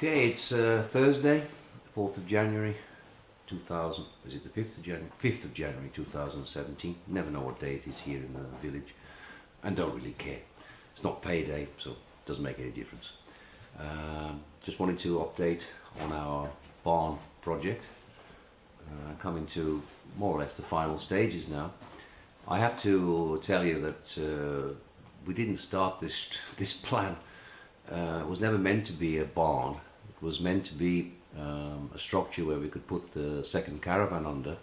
Okay, it's Thursday, 4th of January 2000, is it the 5th of January? 5th of January 2017, never know what day it is here in the village and don't really care. It's not payday, so it doesn't make any difference. Just wanted to update on our barn project, coming to more or less the final stages now. I have to tell you that we didn't start this plan. It was never meant to be a barn. It was meant to be a structure where we could put the second caravan under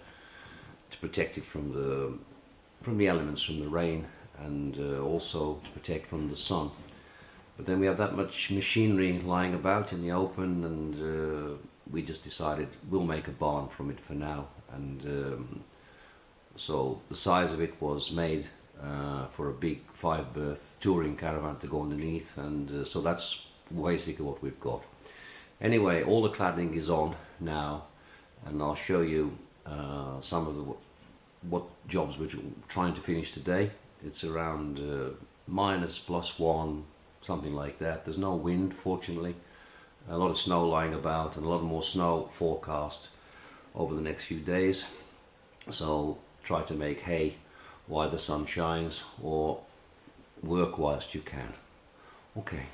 to protect it from the elements, from the rain, and also to protect from the sun. But then we have that much machinery lying about in the open, and we just decided we'll make a barn from it for now. And so the size of it was made for a big 5-berth touring caravan to go underneath, and so that's basically what we've got. Anyway, all the cladding is on now, and I'll show you some of what jobs we're trying to finish today. It's around minus +1, something like that. There's no wind, fortunately. A lot of snow lying about, and a lot more snow forecast over the next few days. So try to make hay while the sun shines, or work whilst you can. Okay,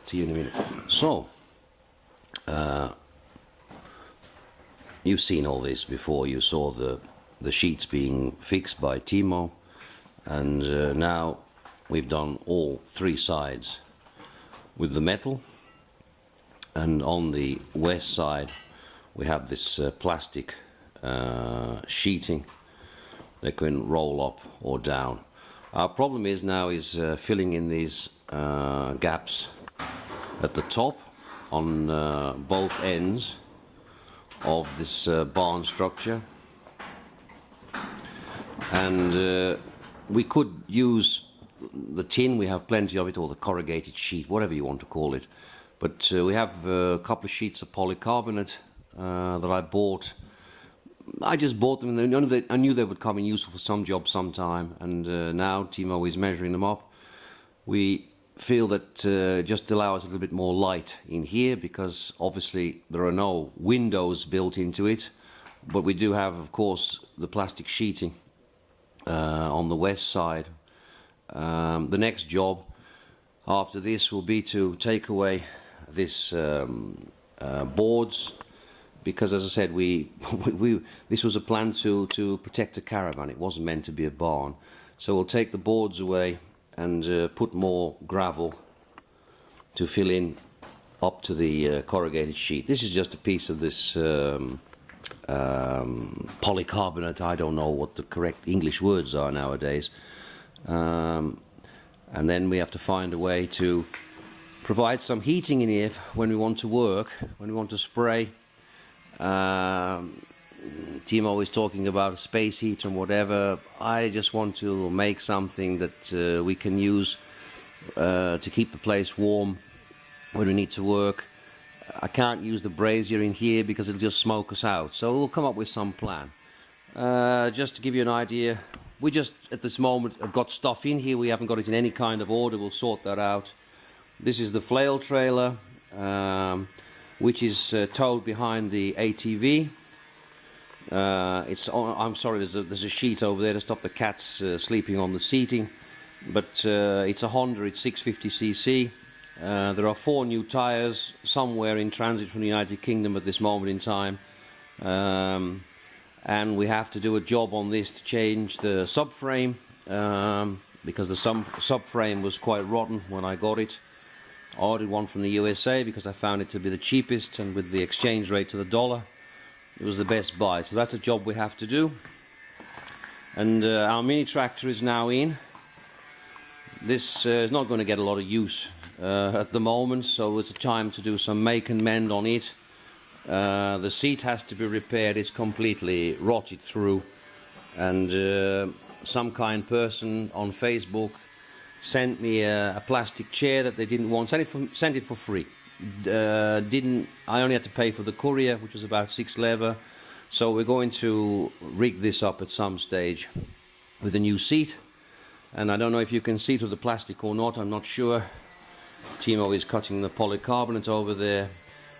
see you in a minute. So, you've seen all this before. You saw the sheets being fixed by Timo, and now we've done all 3 sides with the metal, and on the west side we have this plastic sheeting that can roll up or down. Our problem is now filling in these gaps at the top on both ends of this barn structure, and we could use the tin. We have plenty of it, or the corrugated sheet, whatever you want to call it, but we have a couple of sheets of polycarbonate that I bought. I just bought them, and I knew they would come in useful for some job sometime, and now Timo is measuring them up. We feel that just allow us a little bit more light in here, because obviously there are no windows built into it, but we do have, of course, the plastic sheeting on the west side. The next job after this will be to take away this boards, because, as I said, this was a plan to protect a caravan. It wasn't meant to be a barn. So we'll take the boards away and put more gravel to fill in up to the corrugated sheet. This is just a piece of this polycarbonate. I don't know what the correct English words are nowadays. And then we have to find a way to provide some heating in here when we want to work, when we want to spray. Timo is talking about a space heater and whatever. I just want to make something that we can use to keep the place warm when we need to work. I can't use the brazier in here because it'll just smoke us out, so we'll come up with some plan. Just to give you an idea, we just at this moment have got stuff in here. We haven't got it in any kind of order. We'll sort that out. This is the flail trailer, which is towed behind the ATV. I'm sorry, there's a sheet over there to stop the cats sleeping on the seating, but it's a Honda. It's 650cc. There are 4 new tires somewhere in transit from the United Kingdom at this moment in time, and we have to do a job on this to change the subframe, because the subframe was quite rotten when I got it. I ordered one from the USA because I found it to be the cheapest, and with the exchange rate to the dollar, it was the best buy. So that's a job we have to do. And our mini tractor is now in. This is not going to get a lot of use at the moment, so it's a time to do some make and mend on it. The seat has to be repaired. It's completely rotted through, and some kind person on Facebook sent me a plastic chair that they didn't want. Sent it for free. I only had to pay for the courier, which was about 6 leather. So we're going to rig this up at some stage with a new seat, and I don't know if you can see through the plastic or not. I'm not sure. Timo is cutting the polycarbonate over there.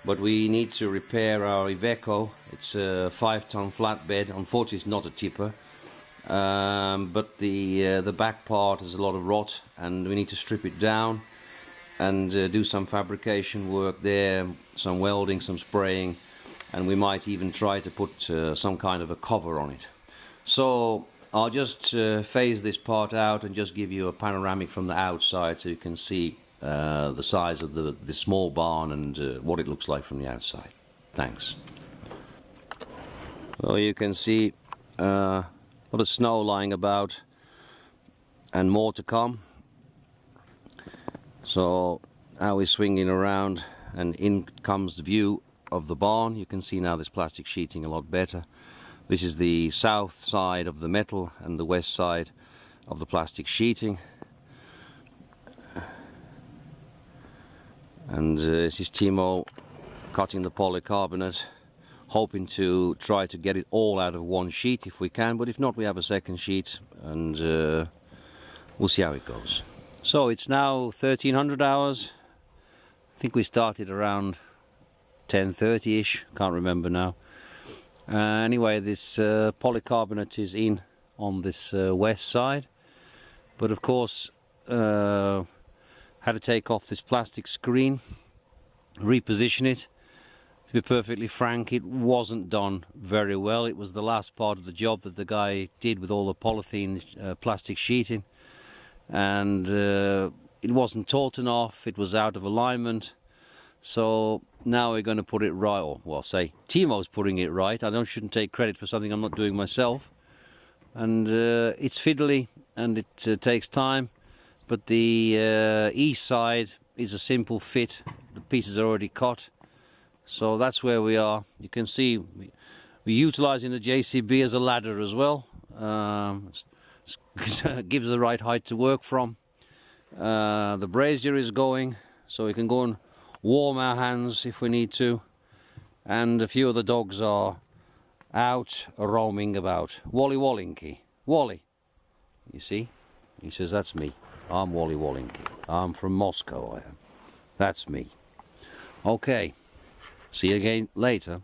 but we need to repair our Iveco. It's a 5-ton flatbed. Unfortunately, it's not a tipper, but the back part has a lot of rot, and we need to strip it down and do some fabrication work there, some welding, some spraying, and we might even try to put some kind of a cover on it. So I'll just phase this part out and just give you a panoramic from the outside so you can see the size of the small barn and what it looks like from the outside. Thanks. So you can see a lot of snow lying about and more to come. So now we're swinging around and in comes the view of the barn. You can see now this plastic sheeting a lot better. This is the south side of the metal and the west side of the plastic sheeting. And this is Timo cutting the polycarbonate, hoping to try to get it all out of one sheet if we can, but if not, we have a second sheet, and we'll see how it goes. So it's now 1300 hours. I think we started around 10:30ish, can't remember now. Anyway, this polycarbonate is in on this west side, but of course had to take off this plastic screen, reposition it. To be perfectly frank, it wasn't done very well. It was the last part of the job that the guy did with all the polythene plastic sheeting, and it wasn't taut enough, it was out of alignment. So now we're going to put it right, or well, say Timo's putting it right. I shouldn't take credit for something I'm not doing myself. And it's fiddly and it takes time, but the east side is a simple fit. The pieces are already cut. So that's where we are. You can see we're utilizing the JCB as a ladder as well. Gives the right height to work from. The brazier is going, so we can go and warm our hands if we need to. And a few of the dogs are out roaming about. Wally Wallinky. Wally. You see? He says, that's me. I'm Wally Wallinky. I'm from Moscow, I am. That's me. Okay. See you again later.